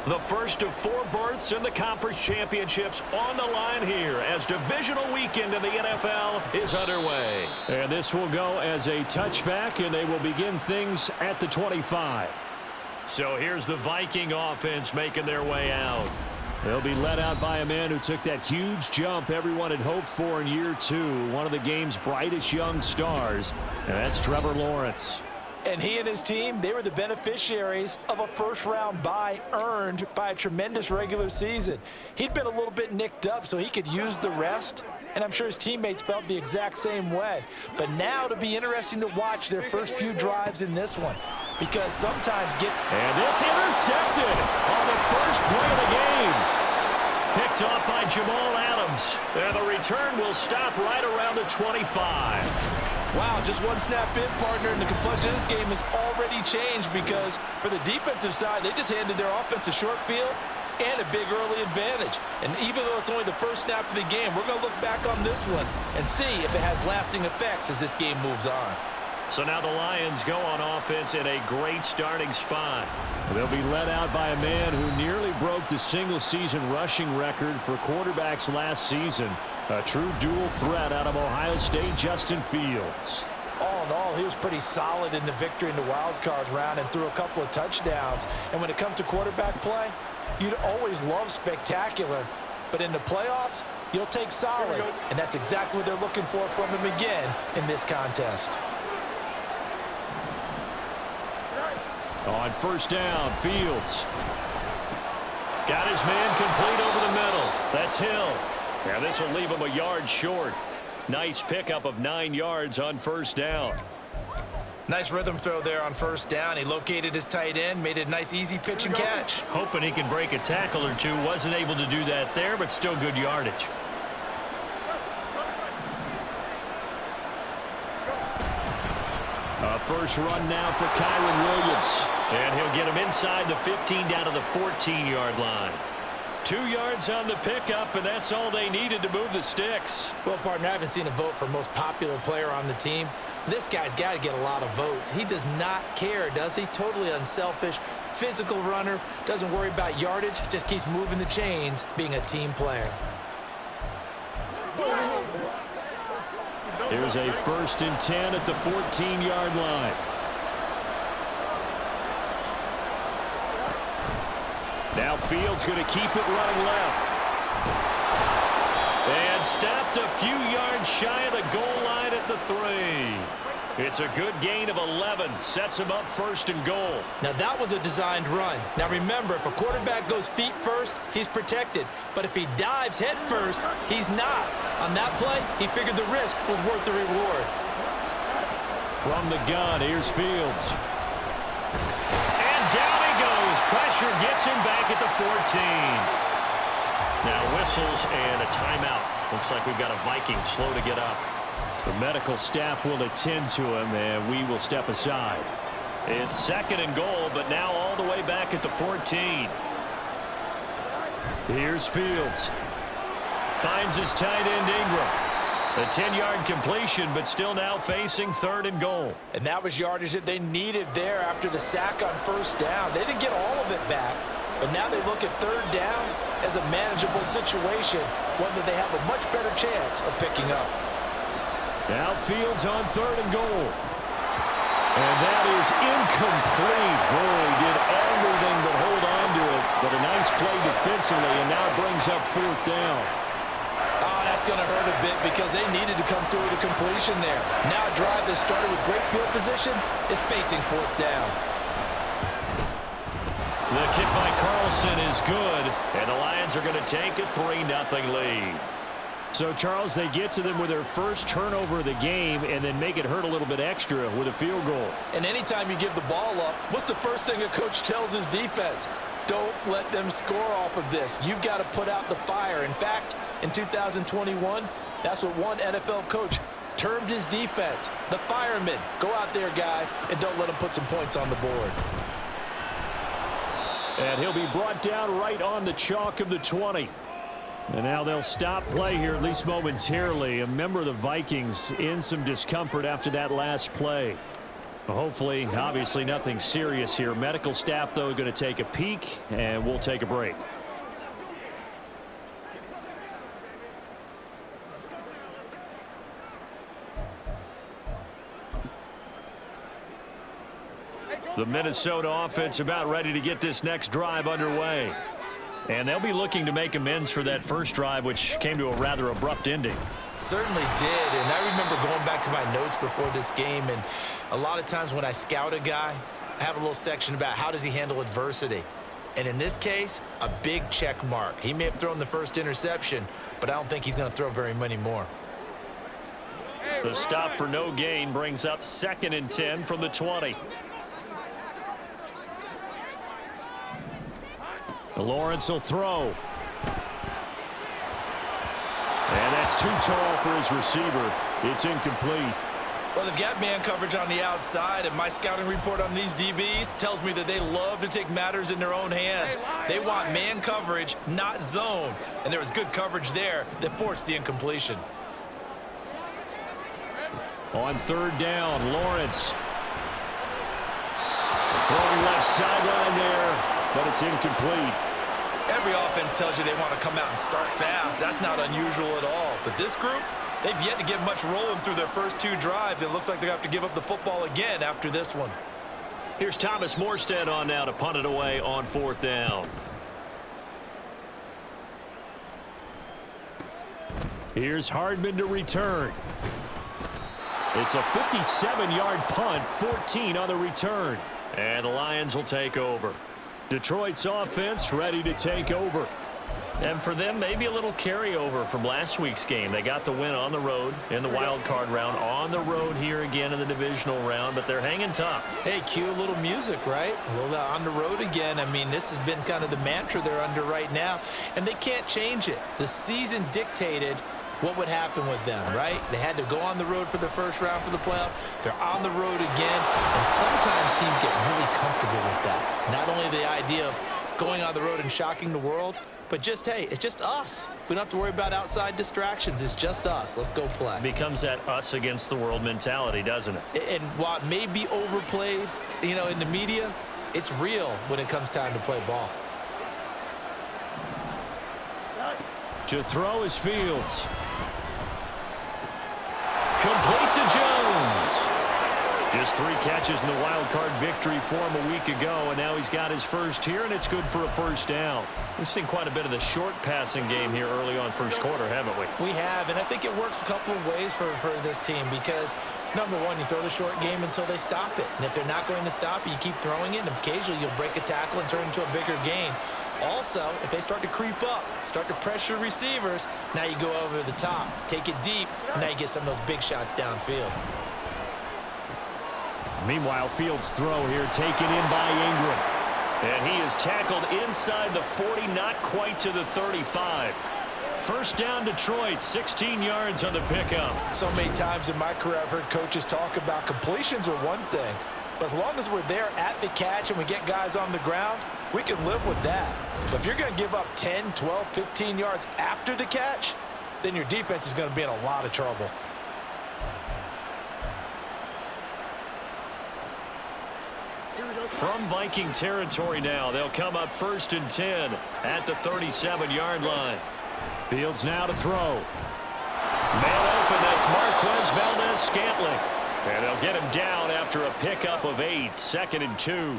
The first of 4 berths in the conference championships on the line here as divisional weekend in the NFL is underway. And this will go as a touchback, and they will begin things at the 25. So here's the Viking offense making their way out. They'll be led out by a man who took that huge jump everyone had hoped for in year 2, one of the game's brightest young stars, and that's Trevor Lawrence. And he and his team, they were the beneficiaries of a first-round bye earned by a tremendous regular season. He'd been a little bit nicked up, so he could use the rest, and I'm sure his teammates felt the exact same way. But now it'll be interesting to watch their first few drives in this one, because sometimes And this intercepted on the first play of the game. Picked off by Jamal Adams. And the return will stop right around the 25. Wow, just one snap in, partner, and the complexion of this game has already changed because for the defensive side, they just handed their offense a short field and a big early advantage. And even though it's only the first snap of the game, we're going to look back on this one and see if it has lasting effects as this game moves on. So now the Lions go on offense in a great starting spot. They'll be led out by a man who nearly broke the single-season rushing record for quarterbacks last season. A true dual threat out of Ohio State, Justin Fields. All in all, he was pretty solid in the victory in the wild card round and threw a couple of touchdowns. And when it comes to quarterback play, you'd always love spectacular. But in the playoffs, you'll take solid. And that's exactly what they're looking for from him again in this contest. On first down, Fields. Got his man complete over the middle. That's Hill. Now this will leave him a yard short. Nice pickup of 9 yards on first down. Nice rhythm throw there on first down. He located his tight end, made it a nice easy pitch and catch. Hoping he can break a tackle or two. Wasn't able to do that there, but still good yardage. A first run now for Kyron Williams. And he'll get him inside the 15 down to the 14-yard line. 2 yards on the pickup, and that's all they needed to move the sticks. Well, partner, I haven't seen a vote for most popular player on the team. This guy's got to get a lot of votes. He does not care, does he? Totally unselfish, physical runner, doesn't worry about yardage, just keeps moving the chains, being a team player. Here's a 1st and 10 at the 14-yard line. Now Fields going to keep it running left. And stopped a few yards shy of the goal line at the 3. It's a good gain of 11. Sets him up 1st and goal. Now that was a designed run. Now remember, if a quarterback goes feet first, he's protected. But if he dives head first, he's not. On that play, he figured the risk was worth the reward. From the gun, here's Fields. Pressure gets him back at the 14. Now whistles and a timeout. Looks like we've got a Viking slow to get up. The medical staff will attend to him, and we will step aside. It's 2nd and goal, but now all the way back at the 14. Here's Fields. Finds his tight end Ingram. A 10-yard completion, but still now facing 3rd and goal. And that was yardage that they needed there after the sack on first down. They didn't get all of it back, but now they look at 3rd down as a manageable situation, one that they have a much better chance of picking up. Now Fields on 3rd and goal. And that is incomplete. Boy, he did everything but hold on to it, but a nice play defensively, and now it brings up 4th down. That's going to hurt a bit because they needed to come through with a completion there. Now a drive that started with great field position is facing 4th down. The kick by Carlson is good, and the Lions are going to take a 3-0 lead. So, Charles, they get to them with their first turnover of the game and then make it hurt a little bit extra with a field goal. And anytime you give the ball up, what's the first thing a coach tells his defense? Don't let them score off of this. You've got to put out the fire. In fact, in 2021, that's what one NFL coach termed his defense, the firemen. Go out there, guys, and don't let them put some points on the board. And he'll be brought down right on the chalk of the 20. And now they'll stop play here, at least momentarily. A member of the Vikings in some discomfort after that last play. Hopefully, obviously nothing serious here. Medical staff, though, going to take a peek, and we'll take a break. The Minnesota offense about ready to get this next drive underway. And they'll be looking to make amends for that first drive, which came to a rather abrupt ending. Certainly did, and I remember going back to my notes before this game, and a lot of times when I scout a guy, I have a little section about how does he handle adversity. And in this case, a big check mark. He may have thrown the first interception, but I don't think he's going to throw very many more. The stop for no gain brings up 2nd and 10 from the 20. Lawrence will throw. And that's too tall for his receiver. It's incomplete. Well, they've got man coverage on the outside, and my scouting report on these DBs tells me that they love to take matters in their own hands. They want man coverage, not zone. And there was good coverage there that forced the incompletion. On 3rd down, Lawrence. Throwing left sideline there, but it's incomplete. Every offense tells you they want to come out and start fast. That's not unusual at all. But this group, they've yet to get much rolling through their first 2 drives. It looks like they have to give up the football again after this one. Here's Thomas Morstead on now to punt it away on 4th down. Here's Hardman to return. It's a 57-yard punt, 14 on the return. And the Lions will take over. Detroit's offense ready to take over. And for them, maybe a little carryover from last week's game. They got the win on the road in the wild card round, on the road here again in the divisional round, but they're hanging tough. Hey, cue a little music, right? A little on the road again. I mean, this has been kind of the mantra they're under right now, and they can't change it. The season dictated what would happen with them, right? They had to go on the road for the first round for the playoffs. They're on the road again, and sometimes teams get really comfortable with that. Not only the idea of going on the road and shocking the world, but just, hey, it's just us. We don't have to worry about outside distractions. It's just us. Let's go play. It becomes that us against the world mentality, doesn't it? And while it may be overplayed, you know, in the media, it's real when it comes time to play ball. To throw is Fields. Complete to Jones. Just 3 catches in the wild card victory for him a week ago, and now he's got his first here, and it's good for a first down. We've seen quite a bit of the short passing game here early on first quarter, haven't we? We have, and I think it works a couple of ways for this team because, number one, you throw the short game until they stop it. And if they're not going to stop it, you keep throwing it, and occasionally you'll break a tackle and turn it into a bigger gain. Also, if they start to creep up, start to pressure receivers, now you go over the top, take it deep, and now you get some of those big shots downfield. Meanwhile, Fields' throw here taken in by Ingram. And he is tackled inside the 40, not quite to the 35. First down, Detroit, 16 yards on the pickup. So many times in my career I've heard coaches talk about completions are one thing, but as long as we're there at the catch and we get guys on the ground, we can live with that. But if you're going to give up 10, 12, 15 yards after the catch, then your defense is going to be in a lot of trouble. From Viking territory now, they'll come up 1st and 10 at the 37-yard line. Fields now to throw. Man open, that's Marquez Valdez-Scantling. And they'll get him down after a pickup of 8, 2nd and 2.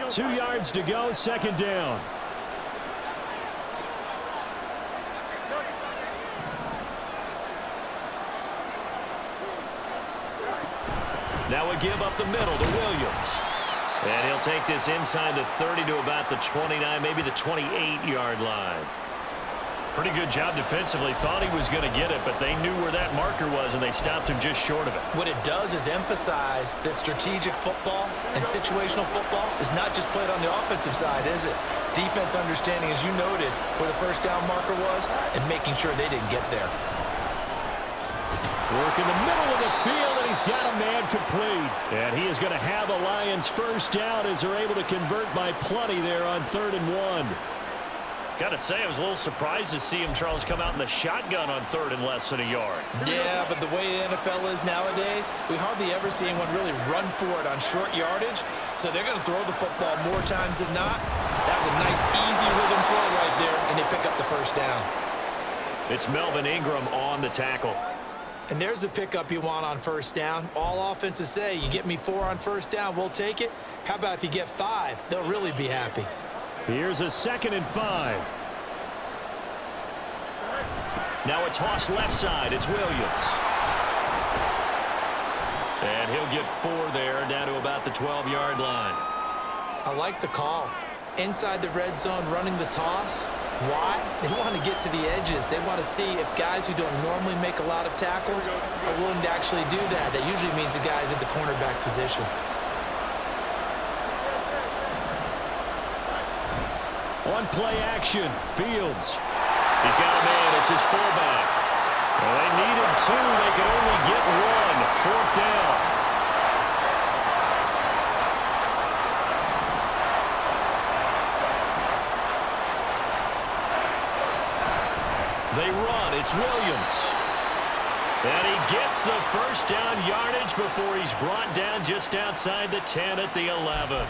Two yards to go, 2nd down. Now we give up the middle to Williams. And he'll take this inside the 30 to about the 29, maybe the 28-yard line. Pretty good job defensively. Thought he was going to get it, but they knew where that marker was, and they stopped him just short of it. What it does is emphasize that strategic football and situational football is not just played on the offensive side, is it? Defense understanding, as you noted, where the first down marker was and making sure they didn't get there. Work in the middle of the field, and he's got a man complete. And he is going to have the Lions first down as they're able to convert by plenty there on 3rd and 1. Got to say, I was a little surprised to see him, Charles, come out in the shotgun on third and less than a yard. Yeah, but the way the NFL is nowadays, we hardly ever see anyone really run for it on short yardage. So they're going to throw the football more times than not. That was a nice, easy rhythm throw right there, and they pick up the first down. It's Melvin Ingram on the tackle. And there's the pickup you want on first down. All offenses say, you get me 4 on first down, we'll take it. How about if you get 5? They'll really be happy. Here's a 2nd and 5. Now a toss left side. It's Williams. And he'll get 4 there, down to about the 12-yard line. I like the call. Inside the red zone, running the toss. Why? They want to get to the edges. They want to see if guys who don't normally make a lot of tackles are willing to actually do that. That usually means the guy's at the cornerback position. On play action, Fields. He's got a man. It's his fullback. Well, they needed 2. They could only get 1. 4th down. They run. It's Williams. And he gets the first down yardage before he's brought down just outside the 10 at the 11.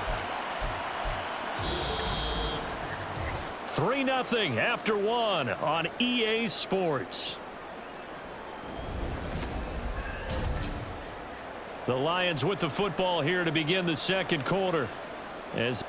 3-0 after 1 on EA Sports. The Lions with the football here to begin the second quarter. As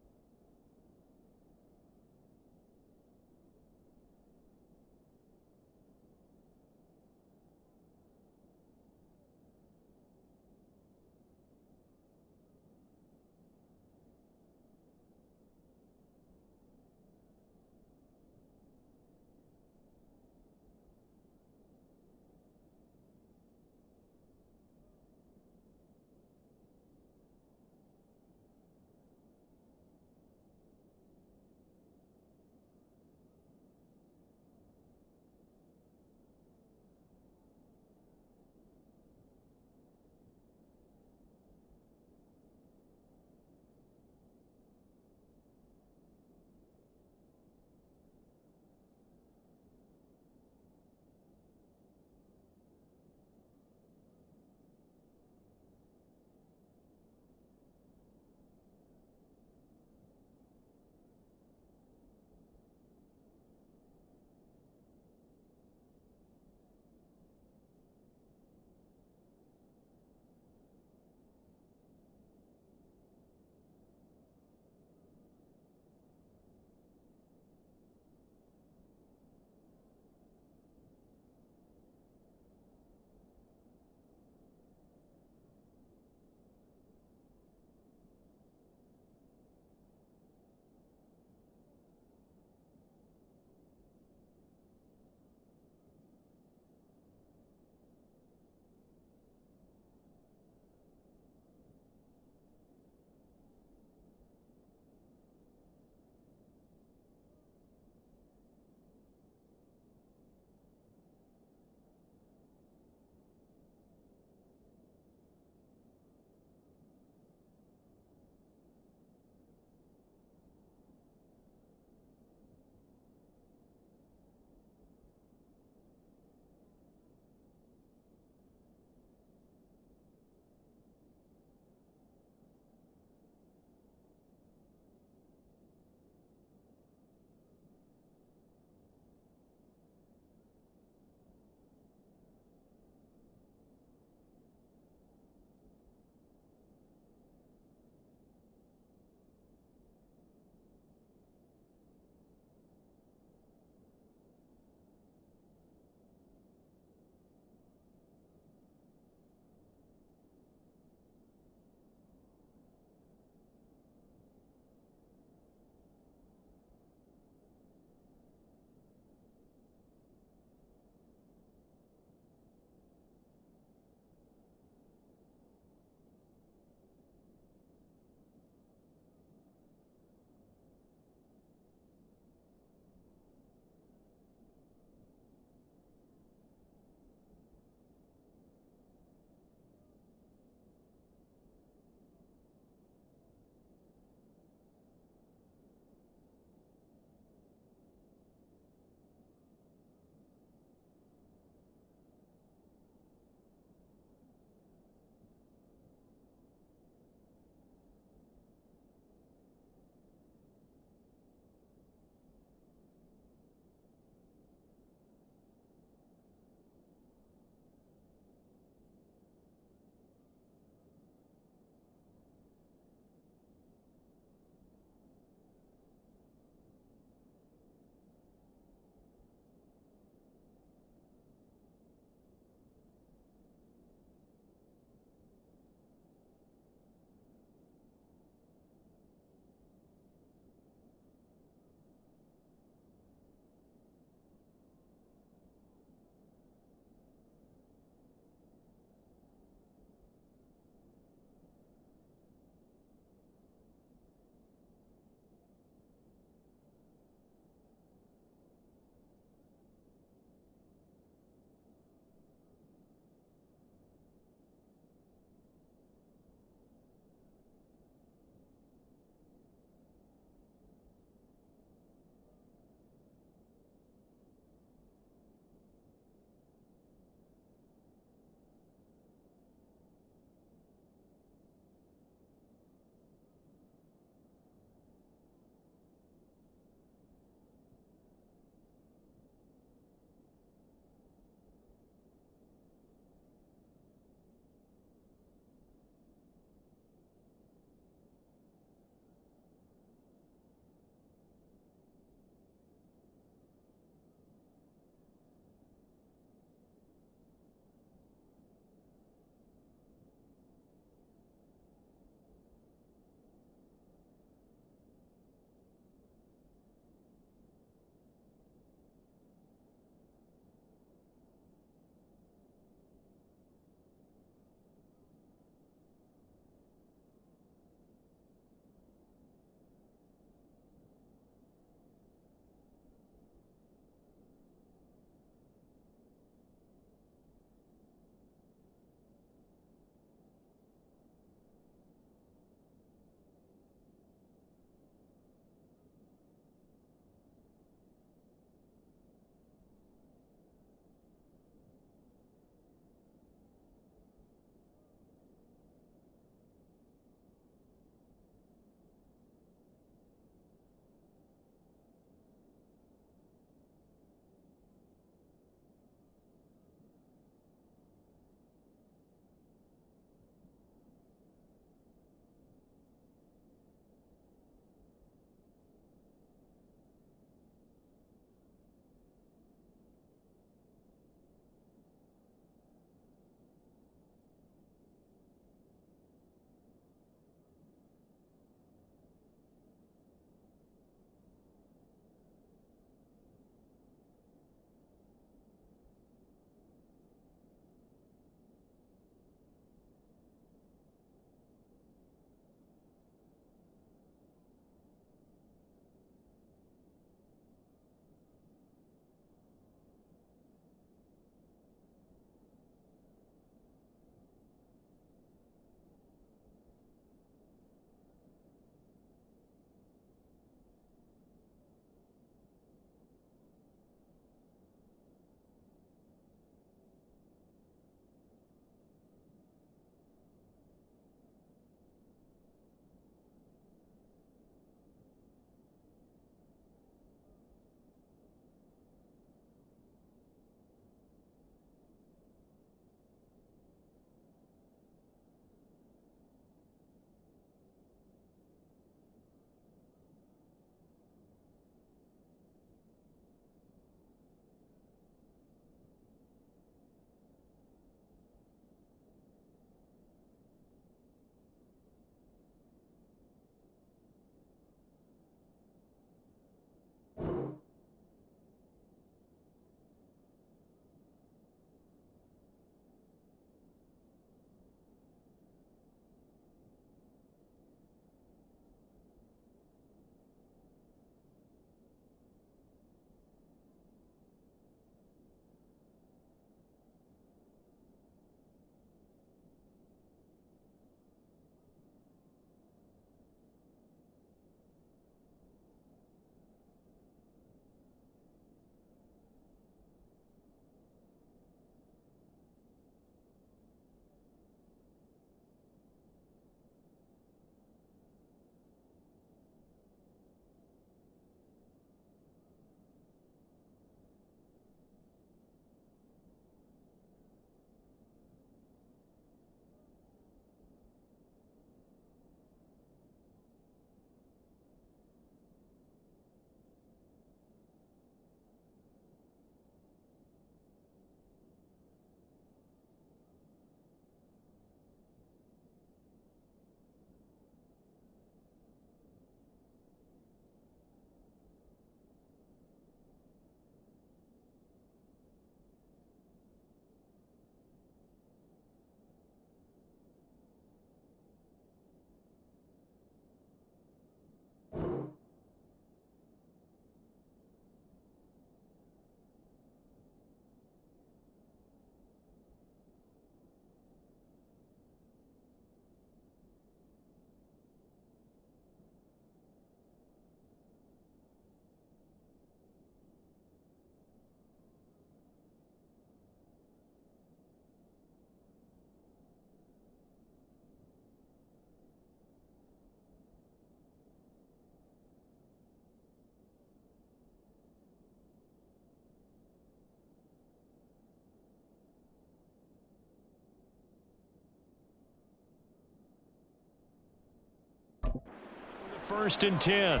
1st and 10.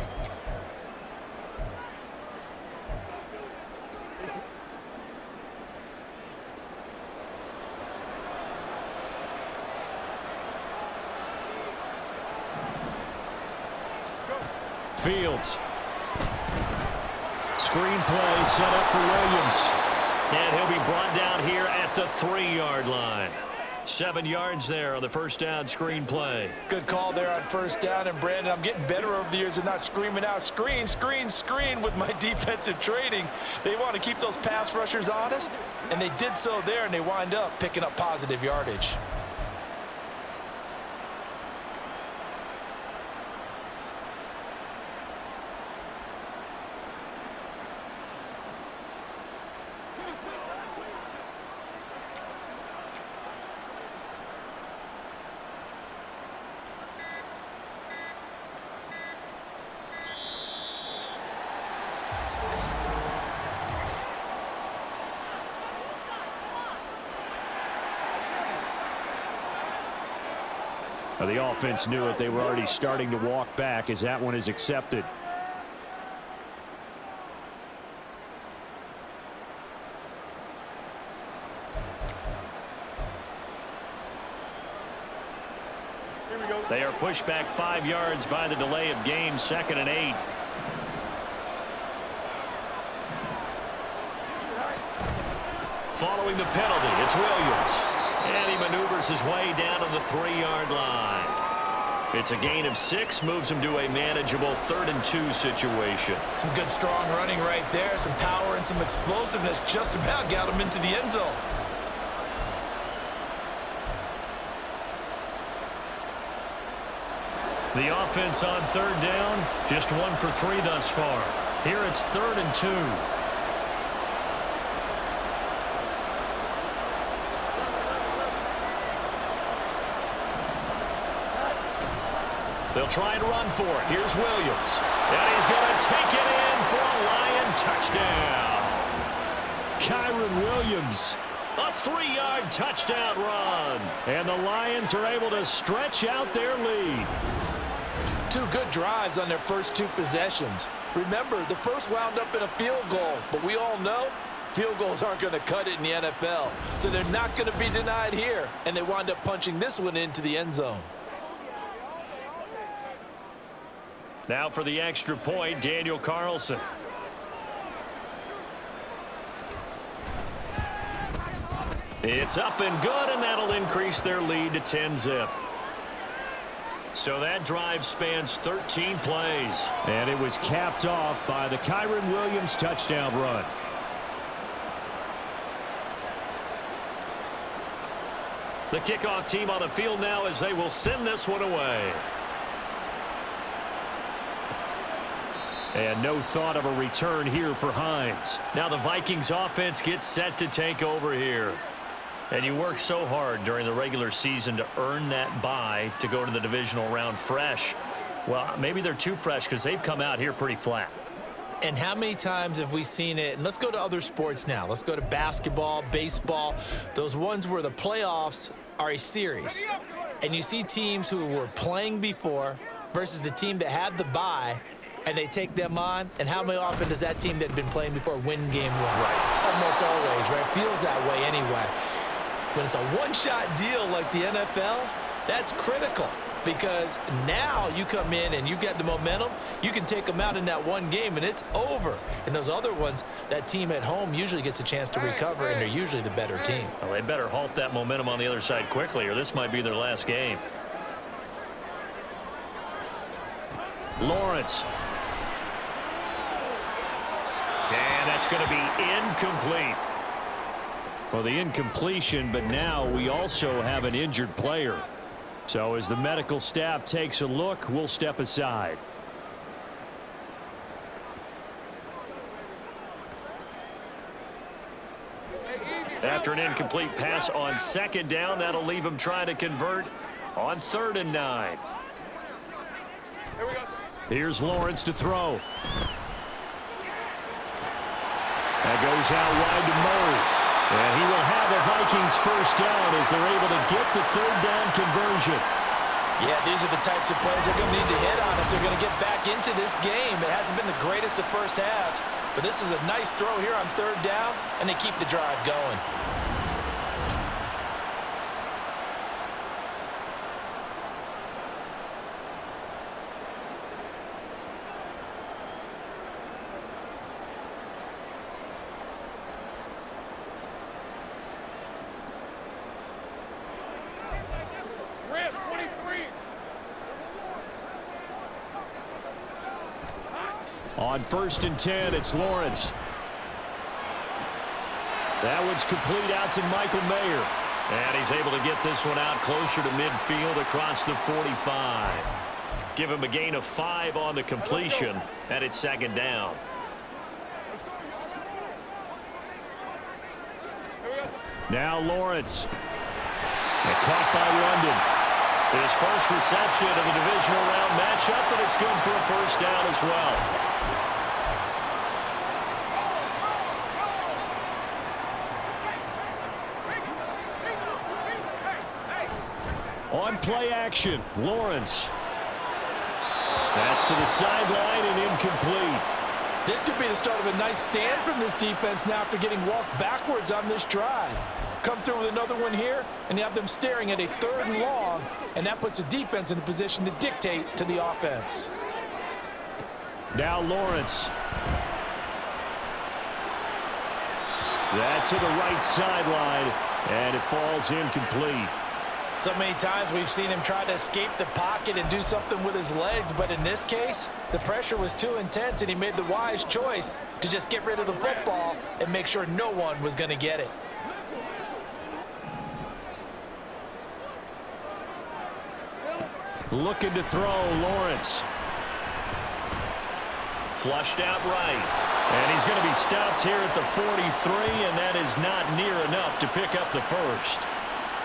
Fields. Screen play set up for Williams. And he'll be brought down here at the 3-yard line. 7 yards there on the first down screen play. Good call there on first down. And, Brandon, I'm getting better over the years of not screaming out screen, screen, screen with my defensive training. They want to keep those pass rushers honest, and they did so there, and they wind up picking up positive yardage. The offense knew it. They were already starting to walk back as that one is accepted. They are pushed back 5 yards by the delay of game, 2nd and 8. Following the penalty, it's Williams. And he maneuvers his way down to the 3-yard line. It's a gain of 6, moves him to a manageable 3rd and 2 situation. Some good strong running right there, some power and some explosiveness just about got him into the end zone. The offense on 3rd down, just 1 for 3 thus far. Here it's 3rd and 2. They'll try and run for it. Here's Williams. And he's going to take it in for a Lion touchdown. Kyron Williams. A 3-yard touchdown run. And the Lions are able to stretch out their lead. 2 good drives on their first 2 possessions. Remember, the first wound up in a field goal, but we all know field goals aren't going to cut it in the NFL. So they're not going to be denied here, and they wind up punching this one into the end zone. Now for the extra point, Daniel Carlson. It's up and good, and that'll increase their lead to 10-zip. So that drive spans 13 plays. And it was capped off by the Kyron Williams touchdown run. The kickoff team on the field now as they will send this one away. And no thought of a return here for Hines. Now the Vikings offense gets set to take over here. And you work so hard during the regular season to earn that bye to go to the divisional round fresh. Well, maybe they're too fresh because they've come out here pretty flat. And how many times have we seen it? And let's go to other sports now. Let's go to basketball, baseball, those ones where the playoffs are a series. And you see teams who were playing before versus the team that had the bye, and they take them on, and how many often does that team that had been playing before win game 1? Right. Almost always, right? Feels that way anyway. When it's a one-shot deal like the NFL, that's critical because now you come in and you get the momentum. You can take them out in that one game, and it's over. And those other ones, that team at home usually gets a chance to recover, and they're usually the better team. Well, they better halt that momentum on the other side quickly, or this might be their last game. Lawrence. And that's going to be incomplete. Well, the incompletion, but now we also have an injured player. So as the medical staff takes a look, we'll step aside. After an incomplete pass on 2nd down, that'll leave him trying to convert on 3rd and 9. Here's Lawrence to throw. That goes out wide to Murray. And he will have the Vikings first down as they're able to get the 3rd down conversion. Yeah, these are the types of plays they're going to need to hit on if they're going to get back into this game. It hasn't been the greatest of first halves, but this is a nice throw here on third down, and they keep the drive going. On 1st and 10, it's Lawrence. That one's complete out to Michael Mayer. And he's able to get this one out closer to midfield across the 45. Give him a gain of 5 on the completion, and it's 2nd down. Now Lawrence. And caught by London. His first reception of the divisional round matchup, and it's good for a 1st down as well. On play action, Lawrence. That's to the sideline and incomplete. This could be the start of a nice stand from this defense now after getting walked backwards on this drive. Come through with another one here, and you have them staring at a 3rd and long, and that puts the defense in a position to dictate to the offense. Now Lawrence. That's to the right sideline, and it falls incomplete. So many times we've seen him try to escape the pocket and do something with his legs, but in this case, the pressure was too intense, and he made the wise choice to just get rid of the football and make sure no one was going to get it. Looking to throw, Lawrence. Flushed out right. And he's going to be stopped here at the 43, and that is not near enough to pick up the first.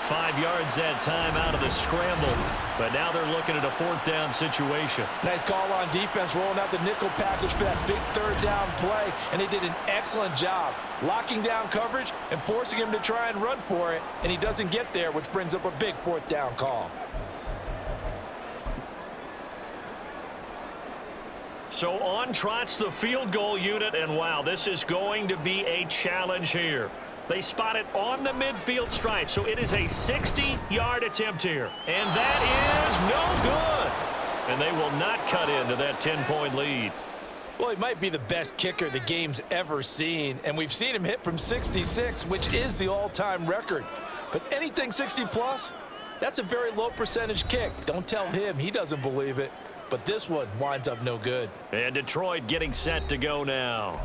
5 yards that time out of the scramble, but now they're looking at a 4th down situation. Nice call on defense, rolling out the nickel package for that big 3rd down play, and they did an excellent job locking down coverage and forcing him to try and run for it, and he doesn't get there, which brings up a big 4th down call. So on trots the field goal unit, and wow, this is going to be a challenge here. They spot it on the midfield stripe, so it is a 60-yard attempt here. And that is no good. And they will not cut into that 10-point lead. Well, he might be the best kicker the game's ever seen, and we've seen him hit from 66, which is the all-time record. But anything 60-plus, that's a very low percentage kick. Don't tell him he doesn't believe it. But this one winds up no good. And Detroit getting set to go now.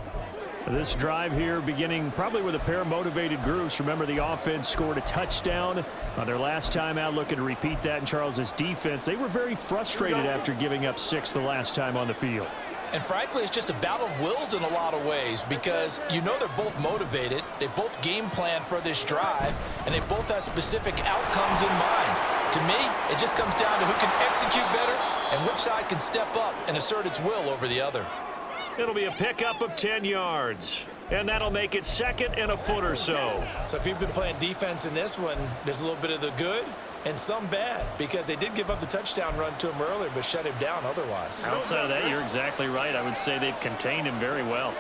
This drive here beginning probably with a pair of motivated groups. Remember, the offense scored a touchdown on their last time out, looking to repeat that in Charles's defense. They were very frustrated after giving up 6 the last time on the field. And frankly, it's just a battle of wills in a lot of ways because you know they're both motivated. They both game plan for this drive, and they both have specific outcomes in mind. To me, it just comes down to who can execute better and which side can step up and assert its will over the other. It'll be a pickup of 10 yards, and that'll make it 2nd and a foot or so. So if you've been playing defense in this one, there's a little bit of the good and some bad because they did give up the touchdown run to him earlier but shut him down otherwise. Outside of that, you're exactly right. I would say they've contained him very well.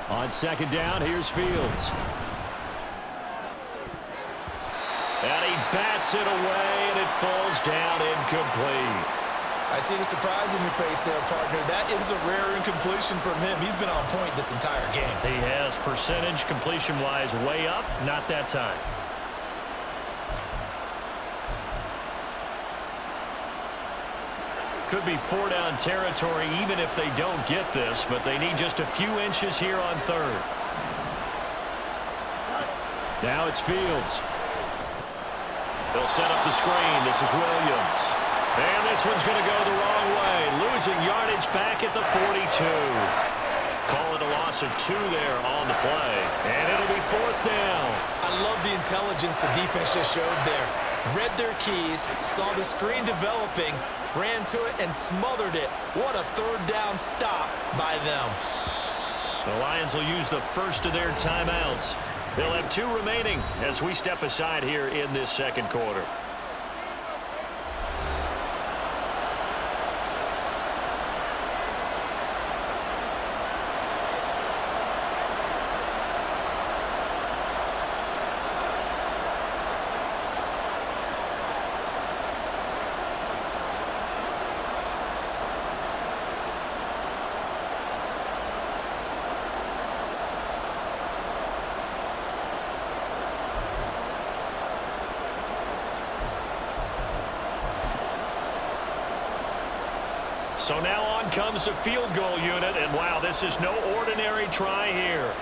On 2nd down, here's Fields. And he bats it away, and it falls down incomplete. I see the surprise in your face there, partner. That is a rare incompletion from him. He's been on point this entire game. He has percentage completion-wise way up, not that time. Could be 4-down territory even if they don't get this, but they need just a few inches here on 3rd. Now it's Fields. They'll set up the screen. This is Williams. And this one's going to go the wrong way. Losing yardage back at the 42. Call it a loss of 2 there on the play. And it'll be 4th down. I love the intelligence the defense just showed there. Read their keys, saw the screen developing, ran to it, and smothered it. What a 3rd down stop by them. The Lions will use the first of their timeouts. They'll have 2 remaining as we step aside here in this second quarter. So now on comes the field goal unit, and wow, this is no ordinary try here.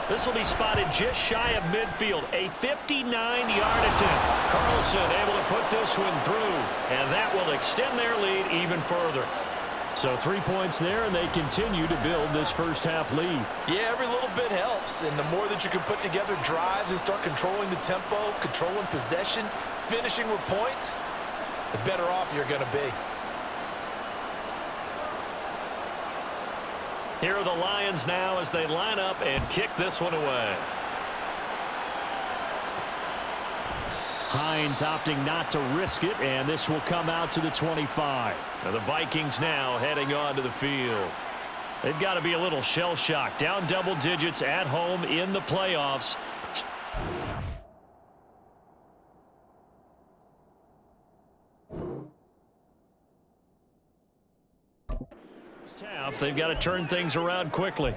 This will be spotted just shy of midfield, a 59-yard attempt. Carlson able to put this one through, and that will extend their lead even further. So 3 points there, and they continue to build this first half lead. Yeah, every little bit helps, and the more that you can put together drives and start controlling the tempo, controlling possession, finishing with points, the better off you're going to be. Here are the Lions now as they line up and kick this one away. Hines opting not to risk it, and this will come out to the 25. Now the Vikings now heading onto the field. They've got to be a little shell-shocked. Down double digits at home in the playoffs. They've got to turn things around quickly.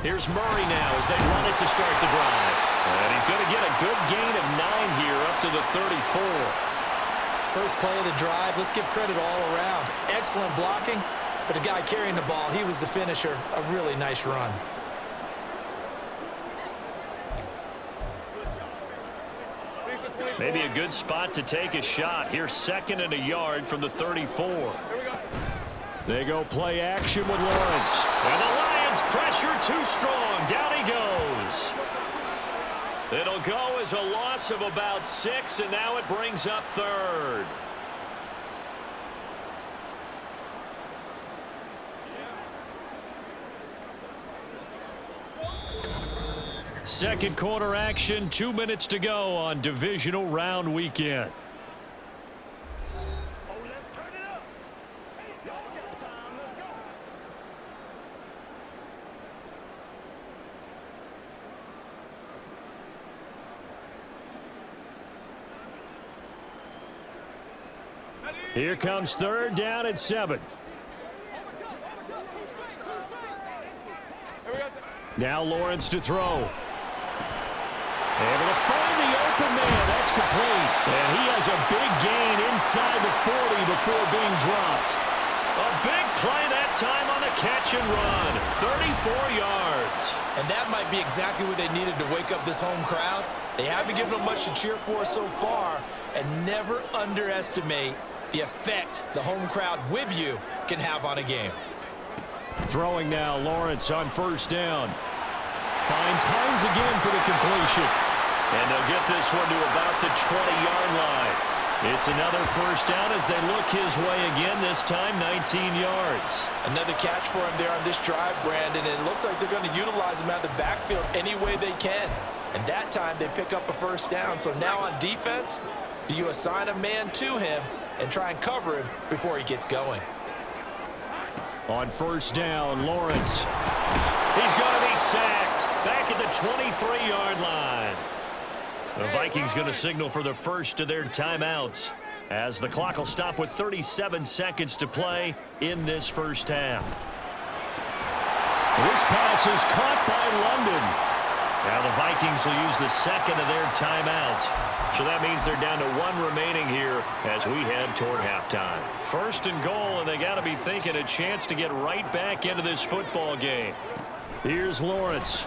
Here's Murray now as they run it to start the drive. And he's going to get a good gain of 9 here up to the 34. First play of the drive, let's give credit all around. Excellent blocking. But the guy carrying the ball, he was the finisher. A really nice run. Maybe a good spot to take a shot. Here's 2nd and a yard from the 34. They go play action with Lawrence. And the Lions pressure too strong. Down he goes. It'll go as a loss of about 6, and now it brings up 3rd. Second quarter action, 2 minutes to go on Divisional Round weekend. Here comes 3rd down at 7. Now Lawrence to throw. Able to find the open man. That's complete. And he has a big gain inside the 40 before being dropped. A big play that time on the catch and run. 34 yards. And that might be exactly what they needed to wake up this home crowd. They haven't given them much to cheer for so far. And never underestimate the effect the home crowd with you can have on a game. Throwing now, Lawrence on 1st down. Finds Hines again for the completion. And they'll get this one to about the 20-yard line. It's another 1st down as they look his way again, this time 19 yards. Another catch for him there on this drive, Brandon. And it looks like they're going to utilize him out of the backfield any way they can. And that time they pick up a 1st down. So now on defense, do you assign a man to him and try and cover him before he gets going? On 1st down, Lawrence. He's going to be sacked back at the 23-yard line. The Vikings going to signal for the first of their timeouts as the clock will stop with 37 seconds to play in this first half. This pass is caught by London. Now the Vikings will use the second of their timeouts. So that means they're down to 1 remaining here as we head toward halftime. 1st and goal, and they got to be thinking a chance to get right back into this football game. Here's Lawrence.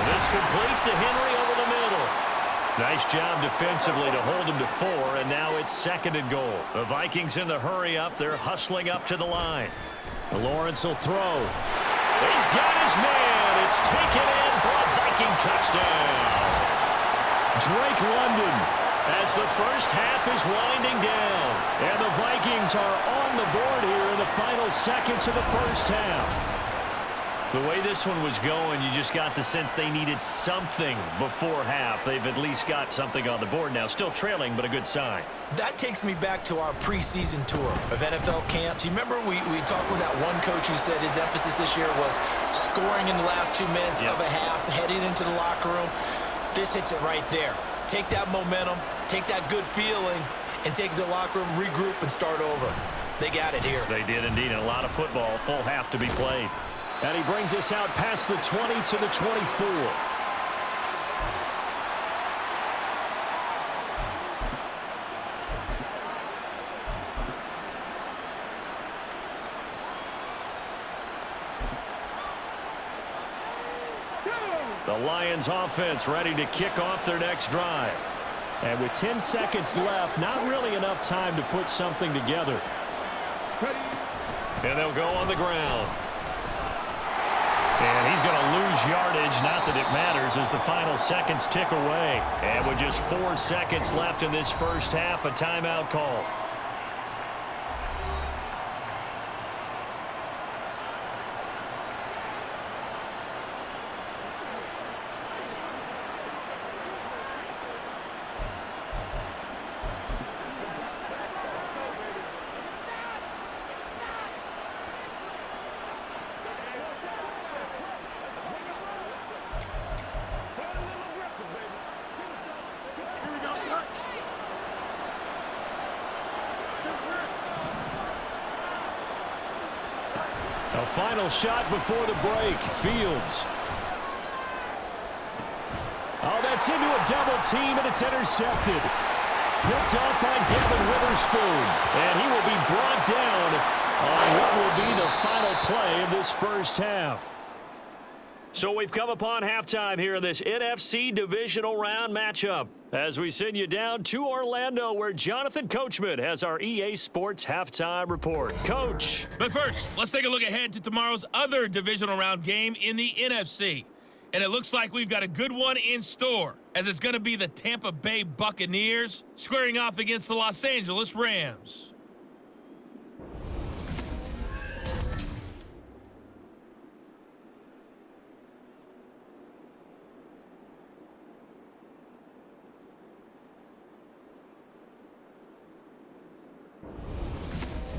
This complete to Henry over the middle. Nice job defensively to hold him to 4, and now it's 2nd and goal. The Vikings in the hurry up. They're hustling up to the line. Lawrence will throw. He's got his man. It's taken in for a Viking touchdown. Drake London. As the first half is winding down. And the Vikings are on the board here in the final seconds of the first half. The way this one was going, you just got the sense they needed something before half. They've at least got something on the board now. Still trailing, but a good sign. That takes me back to our preseason tour of NFL camps. You remember we talked with that one coach who said his emphasis this year was scoring in the last 2 minutes of a half, heading into the locker room. This hits it right there. Take that momentum, take that good feeling, and take it to the locker room, regroup, and start over. They got it here. They did indeed, and a lot of football, full half to be played. And he brings us out past the 20 to the 24. The Lions offense ready to kick off their next drive. And with 10 seconds left, not really enough time to put something together. And they'll go on the ground. And he's going to lose yardage. Not that it matters as the final seconds tick away. And with just 4 seconds left in this first half, a timeout call. A final shot before the break. Fields. Oh, that's into a double team, and it's intercepted. Picked off by Devin Witherspoon. And he will be brought down on what will be the final play of this first half. So we've come upon halftime here in this NFC Divisional Round matchup. As we send you down to Orlando, where Jonathan Coachman has our EA Sports halftime report. Coach. But first, let's take a look ahead to tomorrow's other Divisional Round game in the NFC. And it looks like we've got a good one in store, as it's going to be the Tampa Bay Buccaneers squaring off against the Los Angeles Rams.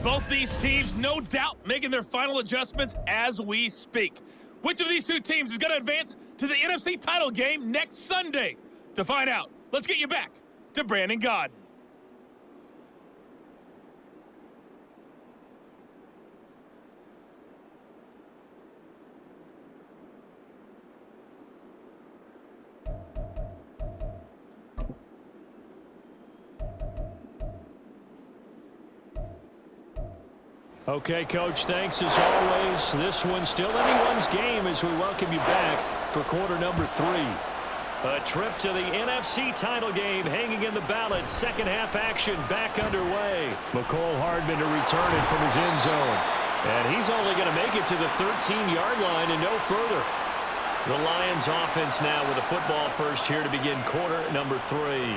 Both these teams, no doubt, making their final adjustments as we speak. Which of these two teams is going to advance to the NFC title game next Sunday? To find out, let's get you back to Brandon Gaudin. Okay, Coach, thanks as always. This one's still anyone's game as we welcome you back for quarter number 3. A trip to the NFC title game hanging in the balance. Second half action back underway. McCole Hardman to return it from his end zone. And he's only going to make it to the 13-yard line and no further. The Lions offense now with a football first here to begin quarter number 3.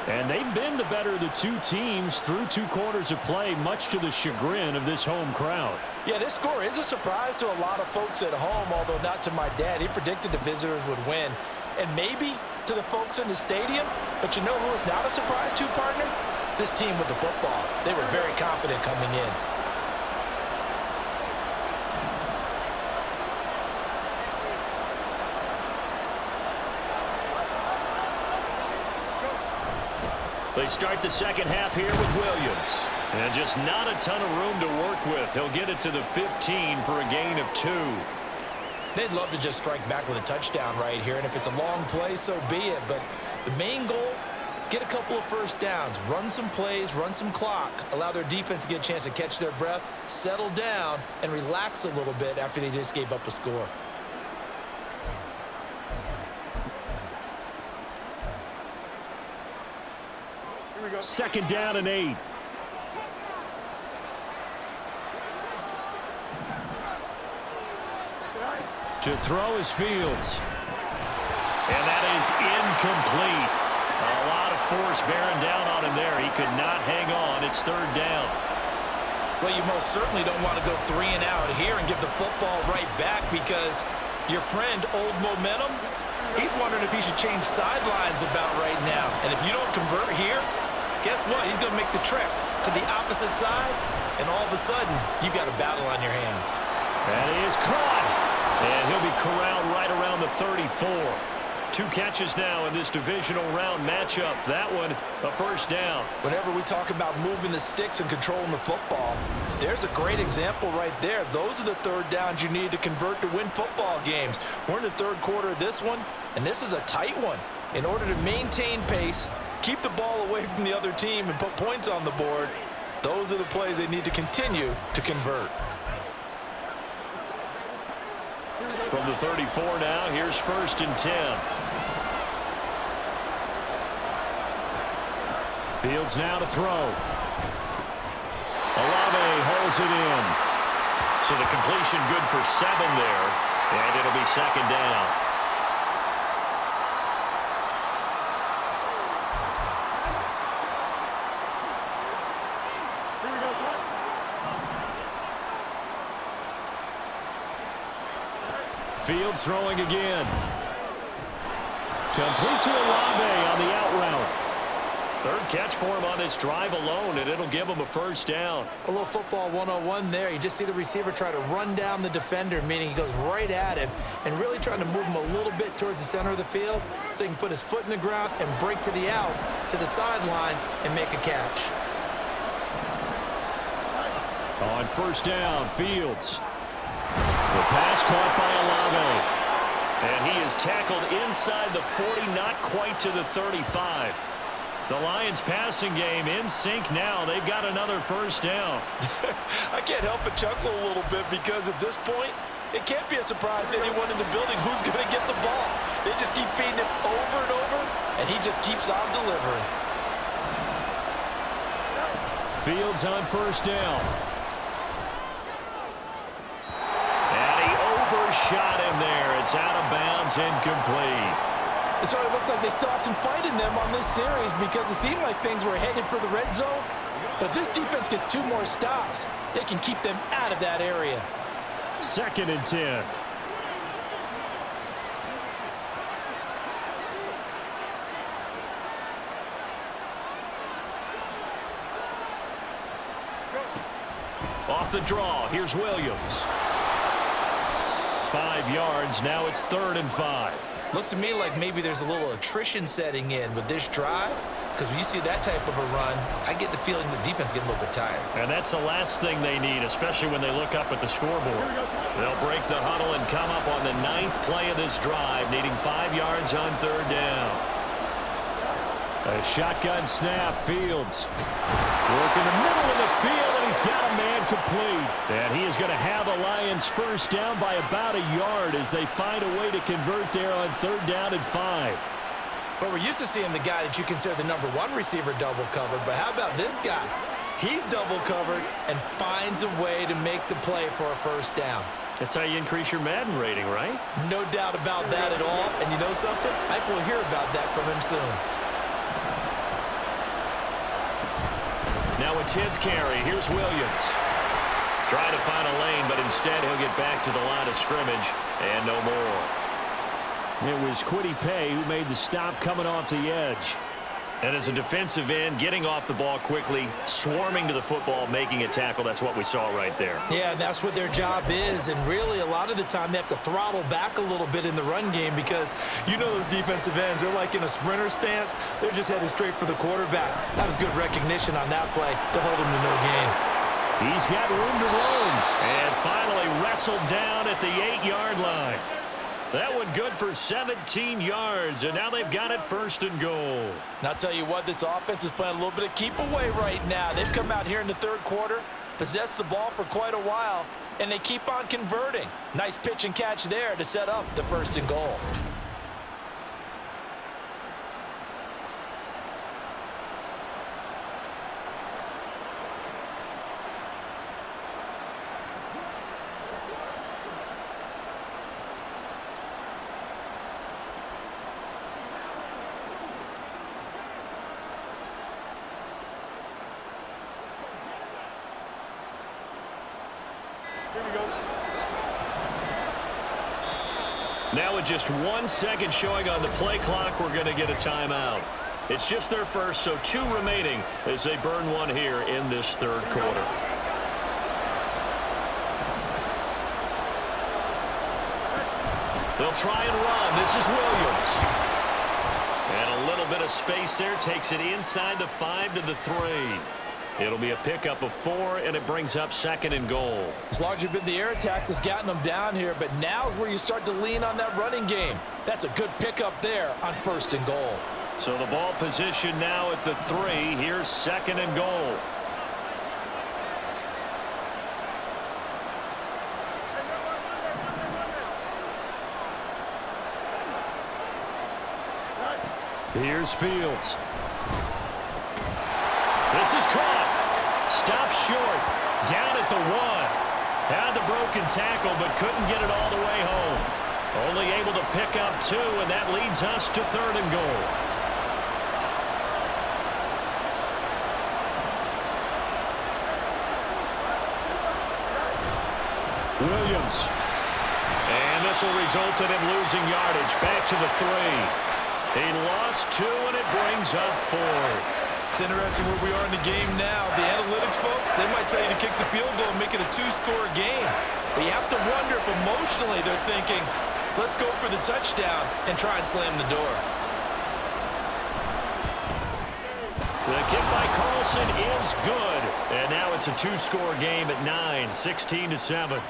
And they've been the better of the two teams through 2 quarters of play, much to the chagrin of this home crowd. Yeah, this score is a surprise to a lot of folks at home, although not to my dad. He predicted the visitors would win. And maybe to the folks in the stadium, but you know who is not a surprise to, partner? This team with the football. They were very confident coming in. They start the second half here with Williams. And just not a ton of room to work with. He'll get it to the 15 for a gain of 2. They'd love to just strike back with a touchdown right here, and if it's a long play, so be it. But the main goal, get a couple of first downs, run some plays, run some clock, allow their defense to get a chance to catch their breath, settle down, and relax a little bit after they just gave up a score. Second down and 8. To throw is Fields. And that is incomplete. A lot of force bearing down on him there. He could not hang on. It's third down. Well, you most certainly don't want to go 3 and out here and give the football right back because your friend, Old Momentum, he's wondering if he should change sidelines about right now. And if you don't convert here, guess what? He's going to make the trip to the opposite side, and all of a sudden, you've got a battle on your hands. That is caught. And he'll be corralled right around the 34. 2 catches now in this divisional round matchup. That one, a first down. Whenever we talk about moving the sticks and controlling the football, there's a great example right there. Those are the third downs you need to convert to win football games. We're in the third quarter of this one, and this is a tight one. In order to maintain pace, keep the ball away from the other team, and put points on the board, those are the plays they need to continue to convert. From the 34 now, here's 1st and 10. Fields now to throw. Olave holds it in. So the completion good for 7 there, and it'll be 2nd down. Fields throwing again. Complete to Olave on the out route. 3rd catch for him on this drive alone, and it'll give him a first down. A little football 101 there. You just see the receiver try to run down the defender, meaning he goes right at him and really trying to move him a little bit towards the center of the field so he can put his foot in the ground and break to the out, to the sideline, and make a catch. On 1st down, Fields. The pass caught by Olave. And he is tackled inside the 40, not quite to the 35. The Lions passing game in sync now. They've got another first down. I can't help but chuckle a little bit because at this point, it can't be a surprise to anyone in the building who's going to get the ball. They just keep feeding him over and over, and he just keeps on delivering. Fields on 1st down. Shot him there. It's out of bounds, incomplete. It sort of looks like they still have some fight in them on this series because it seemed like things were headed for the red zone. But if this defense gets 2 more stops, they can keep them out of that area. 2nd and 10. Off the draw, here's Williams. 5 yards, now it's 3rd and 5. Looks to me like maybe there's a little attrition setting in with this drive, because when you see that type of a run, I get the feeling the defense getting a little bit tired. And that's the last thing they need, especially when they look up at the scoreboard. They'll break the huddle and come up on the 9th play of this drive, needing 5 yards on 3rd down. A shotgun snap, Fields. Working the middle of the field, and he's got a man complete. And he is going to have the Lions first down by about a yard as they find a way to convert there on 3rd down and 5. But we're used to seeing the guy that you consider the number 1 receiver double covered. But how about this guy? He's double covered and finds a way to make the play for a first down. That's how you increase your Madden rating, right? No doubt about that at all. And you know something? I will hear about that from him soon. Now a 10th carry. Here's Williams. Trying to find a lane, but instead he'll get back to the line of scrimmage and no more. It was Kwity Paye who made the stop coming off the edge. And as a defensive end, getting off the ball quickly, swarming to the football, making a tackle, that's what we saw right there. Yeah, that's what their job is. And really, a lot of the time, they have to throttle back a little bit in the run game because you know those defensive ends, they're like in a sprinter stance. They're just headed straight for the quarterback. That was good recognition on that play to hold him to no gain. He's got room to roam. And finally wrestled down at the 8-yard line. That one good for 17 yards, and now they've got it 1st and goal. And I'll tell you what, this offense is playing a little bit of keep away right now. They've come out here in the 3rd quarter, possessed the ball for quite a while, and they keep on converting. Nice pitch and catch there to set up the 1st and goal. Now with just 1 second showing on the play clock, we're going to get a timeout. It's just their first, so 2 remaining as they burn one here in this third quarter. They'll try and run. This is Williams. And a little bit of space there. Takes it inside the 5 to the 3. It'll be a pickup of 4, and it brings up 2nd and goal. As long as you've been the air attack that's gotten them down here, but now's where you start to lean on that running game. That's a good pickup there on 1st and goal. So the ball position now at the 3. Here's 2nd and goal. Here's Fields. This is caught. Stopped short. Down at the 1. Had the broken tackle, but couldn't get it all the way home. Only able to pick up 2, and that leads us to 3rd and goal. Williams. And this will result in him losing yardage. Back to the 3. He lost 2, and it brings up 4th. It's interesting where we are in the game now. The analytics folks, they might tell you to kick the field goal and make it a 2-score game. But you have to wonder if emotionally they're thinking, let's go for the touchdown and try and slam the door. The kick by Carlson is good. And now it's a 2-score game at 9, 16-7.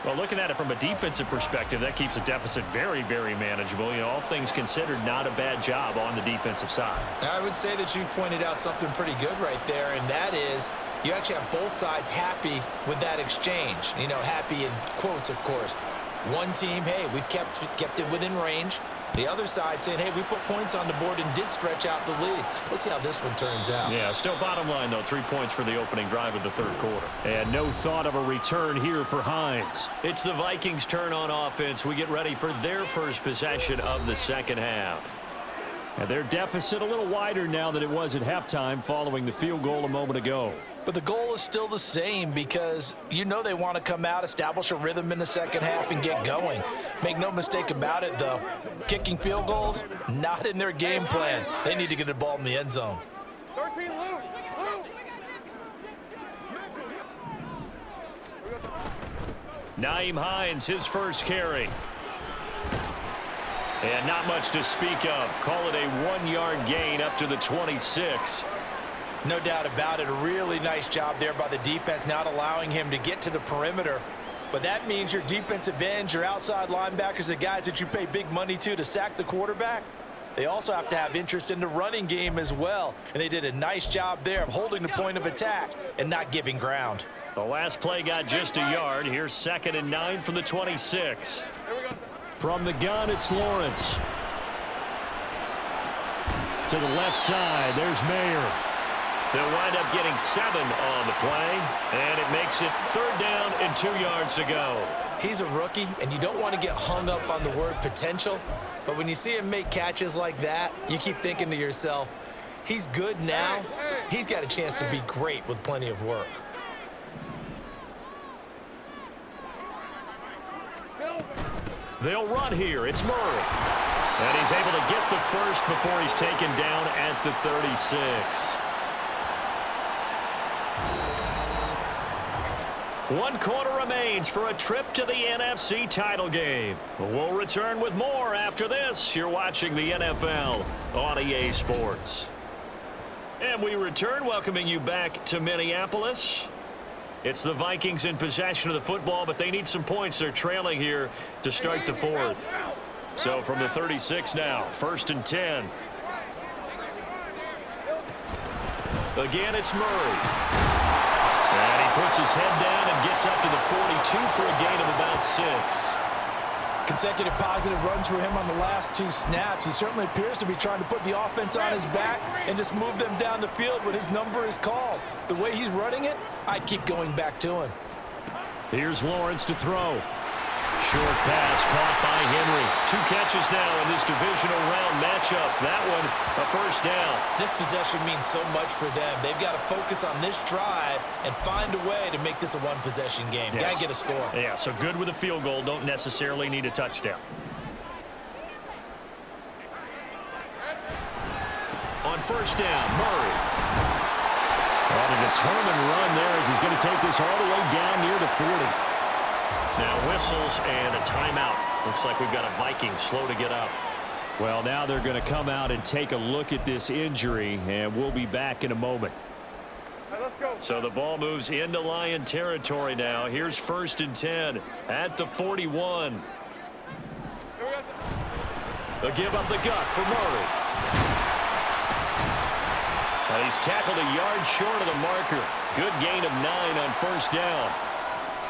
Well, looking at it from a defensive perspective, that keeps the deficit very, very manageable. You know, all things considered, not a bad job on the defensive side. I would say that you've pointed out something pretty good right there, and that is you actually have both sides happy with that exchange. You know, happy in quotes, of course. One team, hey, we've kept it within range. The other side saying, hey, we put points on the board and did stretch out the lead. Let's see how this one turns out. Yeah, still bottom line, though, 3 points for the opening drive of the third quarter. And no thought of a return here for Hines. It's the Vikings' turn on offense. We get ready for their first possession of the second half. And their deficit a little wider now than it was at halftime following the field goal a moment ago. But the goal is still the same because you know they want to come out, establish a rhythm in the second half, and get going. Make no mistake about it, though. Kicking field goals, not in their game plan. They need to get the ball in the end zone. Nyheim Hines, his first carry. And not much to speak of. Call it a 1-yard gain up to the 26. No doubt about it. A really nice job there by the defense, not allowing him to get to the perimeter. But that means your defensive ends, your outside linebackers, the guys that you pay big money to sack the quarterback, they also have to have interest in the running game as well. And they did a nice job there of holding the point of attack and not giving ground. The last play got just a yard. Here's 2nd and 9 from the 26. From the gun, it's Lawrence. To the left side, there's Mayer. They'll wind up getting 7 on the play, and it makes it 3rd down and 2 yards to go. He's a rookie, and you don't want to get hung up on the word potential, but when you see him make catches like that, you keep thinking to yourself, he's good now. He's got a chance to be great with plenty of work. They'll run here. It's Murray. And he's able to get the first before he's taken down at the 36. 1 quarter remains for a trip to the NFC title game. We'll return with more after this. You're watching the NFL on EA Sports. And we return, welcoming you back to Minneapolis. It's the Vikings in possession of the football, but they need some points. They're trailing here to start the 4th. So from the 36 now, 1st and 10. Again, it's Murray. And he puts his head down and gets up to the 42 for a gain of about 6. Consecutive positive runs for him on the last 2 snaps. He certainly appears to be trying to put the offense on his back and just move them down the field when his number is called. The way he's running it, I'd keep going back to him. Here's Lawrence to throw. Short pass caught by Henry. 2 catches now in this divisional round matchup. That one, a 1st down. This possession means so much for them. They've got to focus on this drive and find a way to make this a 1-possession game. Yes. Got to get a score. Yeah, so good with a field goal. Don't necessarily need a touchdown. on first down. Murray. On a determined run there as he's going to take this all the way down near the 40. Now whistles and a timeout. Looks like we've got a Viking slow to get up. Well, now they're going to come out and take a look at this injury, and we'll be back in a moment. Let's go. So the ball moves into Lion territory now. Here's first and 10 at the 41. They'll give up the gut for Murray. And he's tackled a yard short of the marker. Good gain of 9 on first down.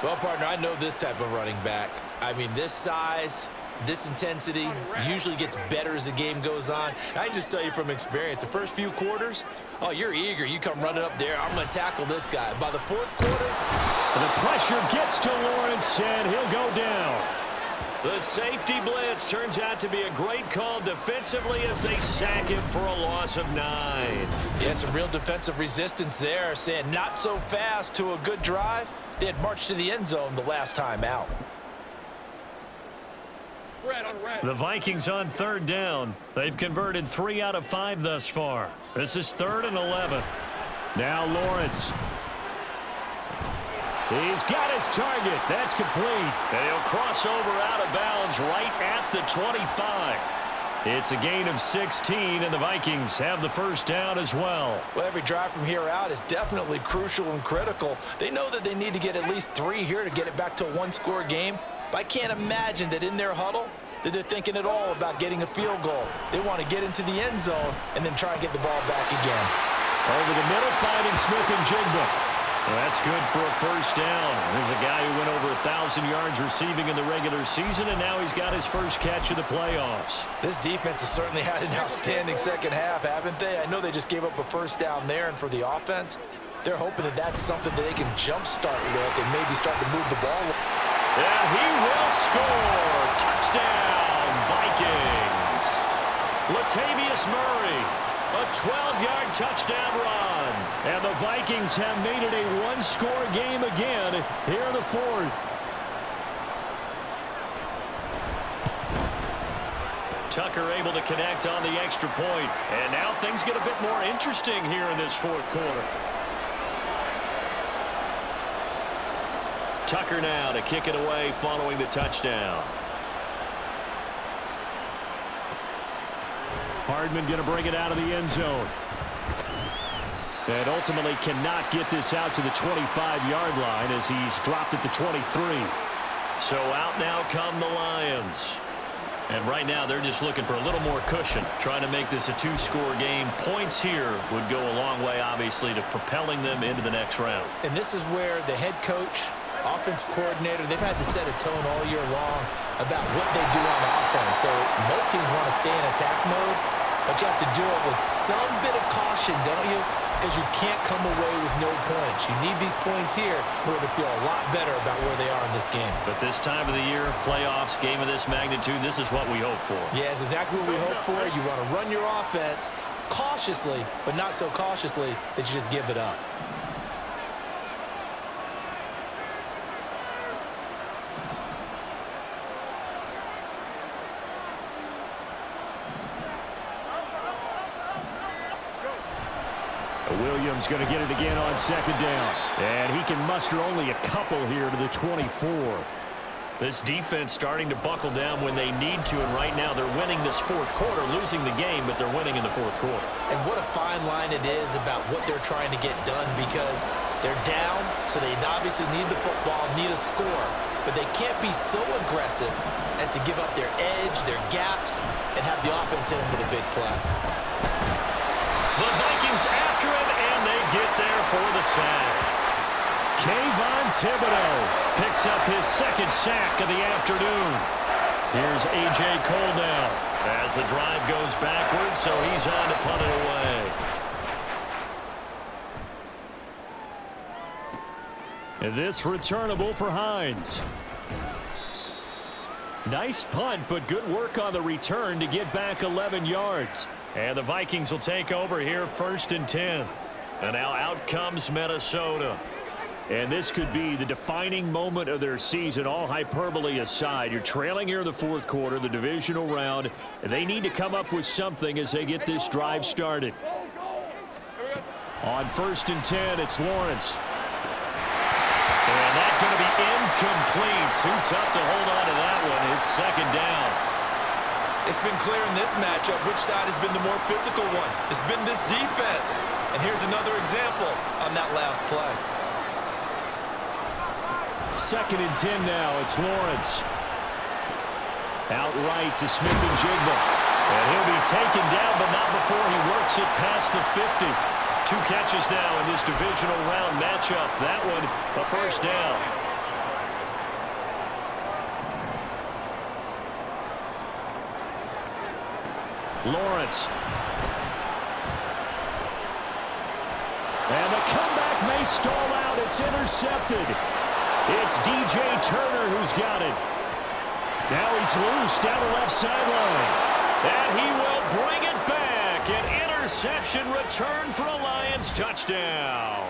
Well, partner, I know this type of running back. I mean, this size, this intensity usually gets better as the game goes on. And I just tell you from experience, the first few quarters, oh, you're eager. You come running up there. I'm going to tackle this guy. By the fourth quarter, the pressure gets to Lawrence, and he'll go down. The safety blitz turns out to be a great call defensively as they sack him for a loss of 9. Yeah, some real defensive resistance there, saying not so fast to a good drive. They had marched to the end zone the last time out. The Vikings on third down. They've converted 3 out of 5 thus far. This is 3rd and 11. Now Lawrence. He's got his target. That's complete. And he'll cross over out of bounds right at the 25. It's a gain of 16, and the Vikings have the first down as well. Well, every drive from here out is definitely crucial and critical. They know that they need to get at least 3 here to get it back to a one-score game. But I can't imagine that in their huddle that they're thinking at all about getting a field goal. They want to get into the end zone and then try and get the ball back again. Over the middle, finding Smith and Jigba. Well, that's good for a first down. There's a guy who went over 1,000 yards receiving in the regular season, and now he's got his first catch of the playoffs. This defense has certainly had an outstanding second half, haven't they? I know they just gave up a first down there, and for the offense, they're hoping that that's something that they can jumpstart with and maybe start to move the ball. And he will score. Touchdown, Vikings. Latavius Murray, a 12-yard touchdown run. And the Vikings have made it a one-score game again here in the 4th. Tucker able to connect on the extra point. And now things get a bit more interesting here in this 4th quarter. Tucker now to kick it away following the touchdown. Hardman going to bring it out of the end zone. And ultimately cannot get this out to the 25-yard line as he's dropped it to 23. So out now come the Lions. And right now they're just looking for a little more cushion, trying to make this a 2-score game. Points here would go a long way, obviously, to propelling them into the next round. And this is where the head coach, offensive coordinator, they've had to set a tone all year long about what they do on offense. So most teams want to stay in attack mode, but you have to do it with some bit of caution, don't you? Because you can't come away with no points. You need these points here in order to feel a lot better about where they are in this game. But this time of the year, playoffs, game of this magnitude, this is what we hope for. Yeah, it's exactly what we hope for. You want to run your offense cautiously, but not so cautiously that you just give it up. Williams going to get it again on second down. And he can muster only a couple here to the 24. This defense starting to buckle down when they need to, and right now they're winning this 4th quarter, losing the game, but they're winning in the 4th quarter. And what a fine line it is about what they're trying to get done, because they're down, so they obviously need the football, need a score, but they can't be so aggressive as to give up their edge, their gaps, and have the offense hit them with a big play. The Vikings after him, and they get there for the sack. Kayvon Thibodeau picks up his 2nd sack of the afternoon. Here's A.J. Cole now as the drive goes backwards, so he's on to punt it away. And this returnable for Hines. Nice punt, but good work on the return to get back 11 yards. And the Vikings will take over here 1st and 10. And now out comes Minnesota. And this could be the defining moment of their season, all hyperbole aside. You're trailing here in the fourth quarter, the divisional round, and they need to come up with something as they get this drive started. On 1st and 10, it's Lawrence. And that's going to be incomplete. Too tough to hold on to that one. It's 2nd down. It's been clear in this matchup which side has been the more physical one. It's been this defense. And here's another example on that last play. 2nd and 10 now. It's Lawrence. Outright to Smith-Njigba. And he'll be taken down, but not before he works it past the 50. 2 catches now in this divisional round matchup. That one, a 1st down. Lawrence. And the comeback may stall out. It's intercepted. It's DJ Turner who's got it. Now he's loose down the left sideline. And he will bring it back. An interception return for a Lions touchdown.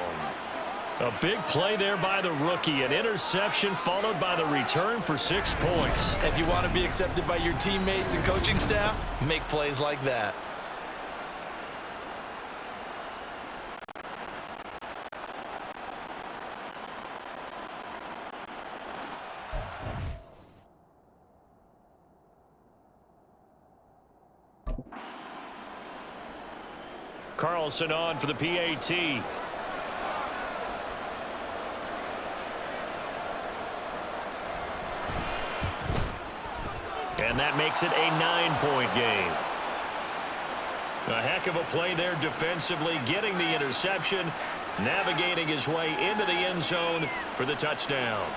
A big play there by the rookie. An interception followed by the return for 6 points. If you want to be accepted by your teammates and coaching staff, make plays like that. Carlson on for the PAT. And that makes it a 9-point game. A heck of a play there defensively, getting the interception, navigating his way into the end zone for the touchdown.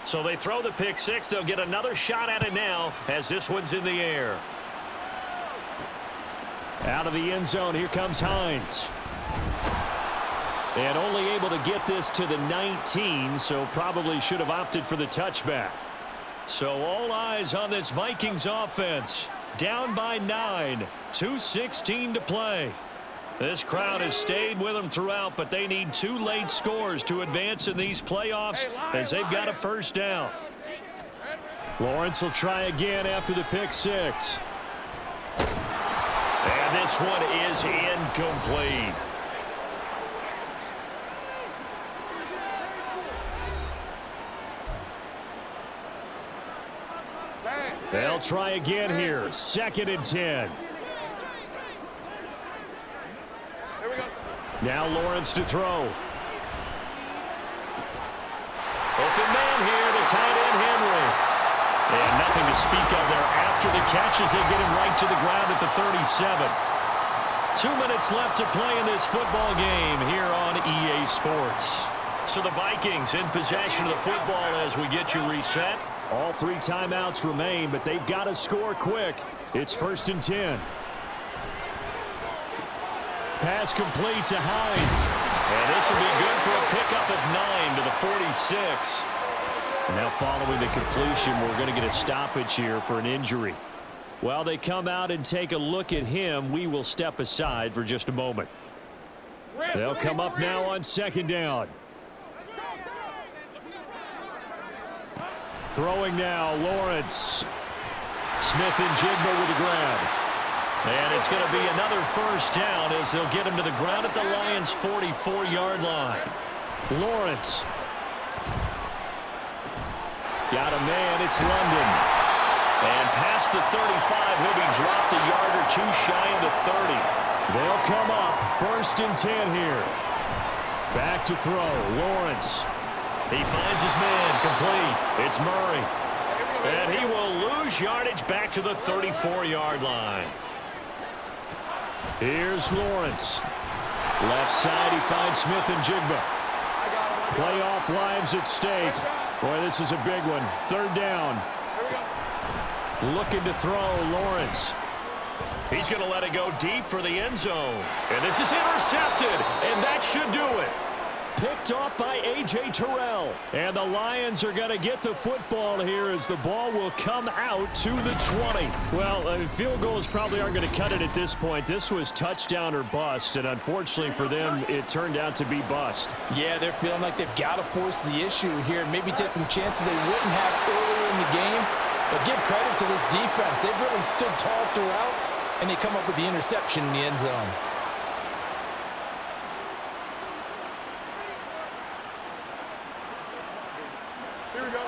So they throw the pick six. They'll get another shot at it now as this one's in the air. Out of the end zone, here comes Hines. And only able to get this to the 19, so probably should have opted for the touchback. So all eyes on this Vikings offense. Down by 9, 2:16 to play. This crowd has stayed with them throughout, but they need 2 late scores to advance in these playoffs as they've got a 1st down. Lawrence will try again after the pick six. And this one is incomplete. They'll try again here. 2nd and 10. Now Lawrence to throw. Open man here, the tight end Henry. And nothing to speak of there after the catches. They get him right to the ground at the 37. 2 minutes left to play in this football game here on EA Sports. So the Vikings in possession of the football as we get you reset. All 3 timeouts remain, but they've got to score quick. It's 1st and 10. Pass complete to Hines. And this will be good for a pickup of 9 to the 46. Now following the completion, we're going to get a stoppage here for an injury. While they come out and take a look at him, we will step aside for just a moment. They'll come up now on 2nd down. Throwing now, Lawrence. Smith-Njigba with the grab. And it's going to be another 1st down as they'll get him to the ground at the Lions' 44-yard line. Lawrence. Got a man, it's London. And past the 35, he'll be dropped a yard or 2 shy of the 30. They'll come up, 1st and 10 here. Back to throw, Lawrence. He finds his man, complete. It's Murray. And he will lose yardage back to the 34-yard line. Here's Lawrence. Left side, he finds Smith-Njigba. Playoff lives at stake. Boy, this is a big one. 3rd down. Looking to throw, Lawrence. He's going to let it go deep for the end zone. And this is intercepted, and that should do it. Pick picked off by A.J. Terrell. And the Lions are going to get the football here as the ball will come out to the 20. Well, field goals probably aren't going to cut it at this point. This was touchdown or bust, and unfortunately for them, it turned out to be bust. Yeah, they're feeling like they've got to force the issue here and maybe take some chances they wouldn't have earlier in the game. But give credit to this defense. They've really stood tall throughout, and they come up with the interception in the end zone. Here we go.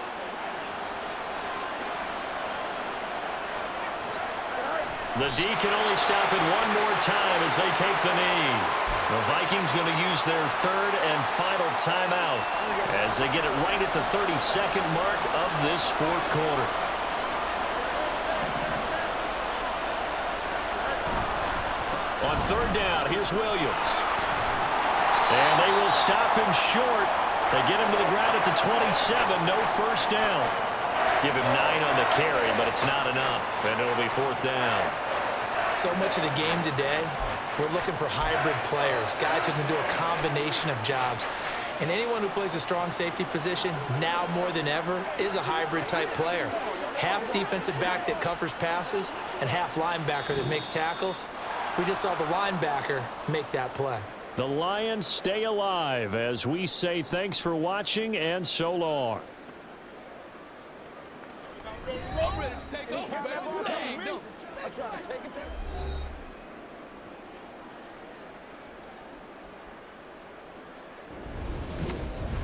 The D can only stop it one more time as they take the knee. The Vikings going to use their third and final timeout as they get it right at the 32nd mark of this fourth quarter. On third down, here's Williams. And they will stop him short. They get him to the ground at the 27. No first down. Give him 9 on the carry, but it's not enough. And it'll be fourth down. So much of the game today, we're looking for hybrid players, guys who can do a combination of jobs. And anyone who plays a strong safety position, now more than ever, is a hybrid type player. Half defensive back that covers passes and half linebacker that makes tackles. We just saw the linebacker make that play. The Lions stay alive as we say thanks for watching and so long.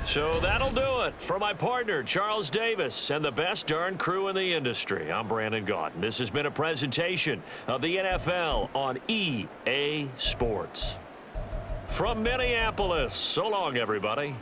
So that'll do it for my partner, Charles Davis, and the best darn crew in the industry. I'm Brandon Gaudin. This has been a presentation of the NFL on EA Sports. From Minneapolis, so long, everybody.